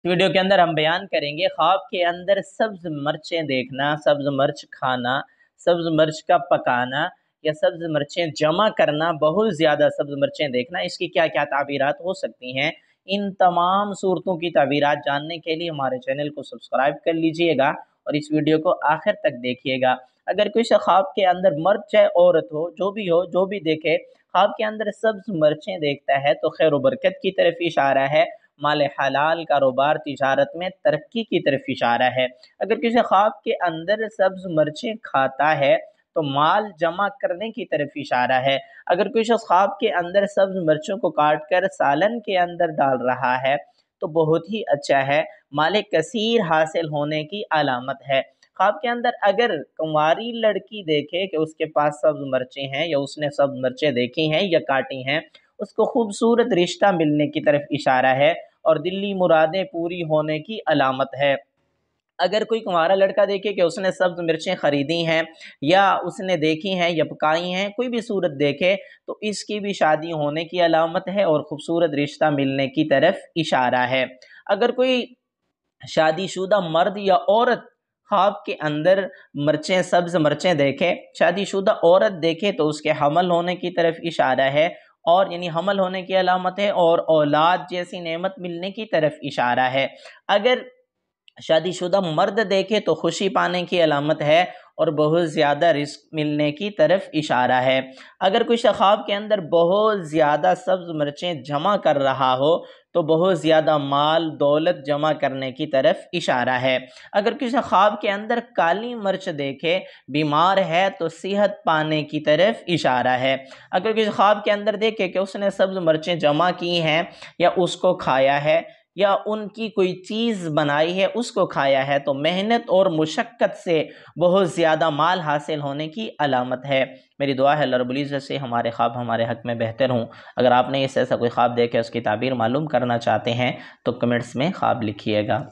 Video के अंदर हम बयान करेंगे ख्वाब के अंदर सब्ज मिर्चें देखना, सब्ज मिर्च खाना, सब्ज मिर्च का पकाना या सब्ज मिर्चें जमा करना, बहुत ज़्यादा सब्ज मिर्चें देखना, इसकी क्या क्या ताबीरात हो सकती हैं। इन तमाम सूरतों की ताबीरात जानने के लिए हमारे चैनल को सब्सक्राइब कर लीजिएगा और इस वीडियो को आखिर तक देखिएगा। अगर कोई ख्वाब के अंदर मर्द चाहे औरत हो, जो भी देखे, ख्वाब के अंदर सब्ज मिर्चें देखता है तो खैर बरकत की तरफ इशारा है, माल हलाल कारोबार तिजारत में तरक्की की तरफ इशारा है। अगर किसी ख्वाब के अंदर सब्ज मिर्चें खाता है तो माल जमा करने की तरफ इशारा है। अगर कोई शख्स ख्वाब के अंदर सब्ज मिर्चों को काट कर सालन के अंदर डाल रहा है तो बहुत ही अच्छा है, माल कसीर हासिल होने की अलामत है। ख्वाब के अंदर अगर कुंवारी लड़की देखे कि उसके पास सब्ज मिर्चें हैं या उसने सब्ज मिर्चें देखी हैं या काटी हैं, उसको खूबसूरत रिश्ता मिलने की तरफ इशारा है और दिल्ली मुरादें पूरी होने की अलामत है। अगर कोई कुंवारा लड़का देखे कि उसने सब्ज मिर्चें खरीदी हैं या उसने देखी हैं या पकाई हैं, कोई भी सूरत देखे तो इसकी भी शादी होने की अलामत है और खूबसूरत रिश्ता मिलने की तरफ इशारा है। अगर कोई शादीशुदा मर्द या औरत ख्वाब के अंदर सब्ज मिर्चें देखे, शादीशुदा औरत देखे तो उसके हमल होने की तरफ इशारा है और यानी हमल होने की अलामत है और औलाद जैसी नेमत मिलने की तरफ इशारा है। अगर शादीशुदा मर्द देखे तो खुशी पाने की अलामत है और बहुत ज़्यादा रिस्क मिलने की तरफ इशारा है। अगर कोई ख्वाब के अंदर बहुत ज़्यादा सब्ज मिर्चें जमा कर रहा हो तो बहुत ज़्यादा माल दौलत जमा करने की तरफ इशारा है। अगर किसी ख्वाब के अंदर काली मिर्च देखे, बीमार है तो सेहत पाने की तरफ इशारा है। अगर किसी ख्वाब के अंदर देखे कि उसने सब्ज मिर्चें जमा की हैं या उसको खाया है या उनकी कोई चीज़ बनाई है उसको खाया है तो मेहनत और मुशक्क़त से बहुत ज़्यादा माल हासिल होने की अलामत है। मेरी दुआ है अल्लाह रब्बुल इज़्ज़त से हमारे ख्वाब हमारे हक़ में बेहतर हों। अगर आपने ऐसा कोई ख्वाब देखे उसकी ताबीर मालूम करना चाहते हैं तो कमेंट्स में ख्वाब लिखिएगा।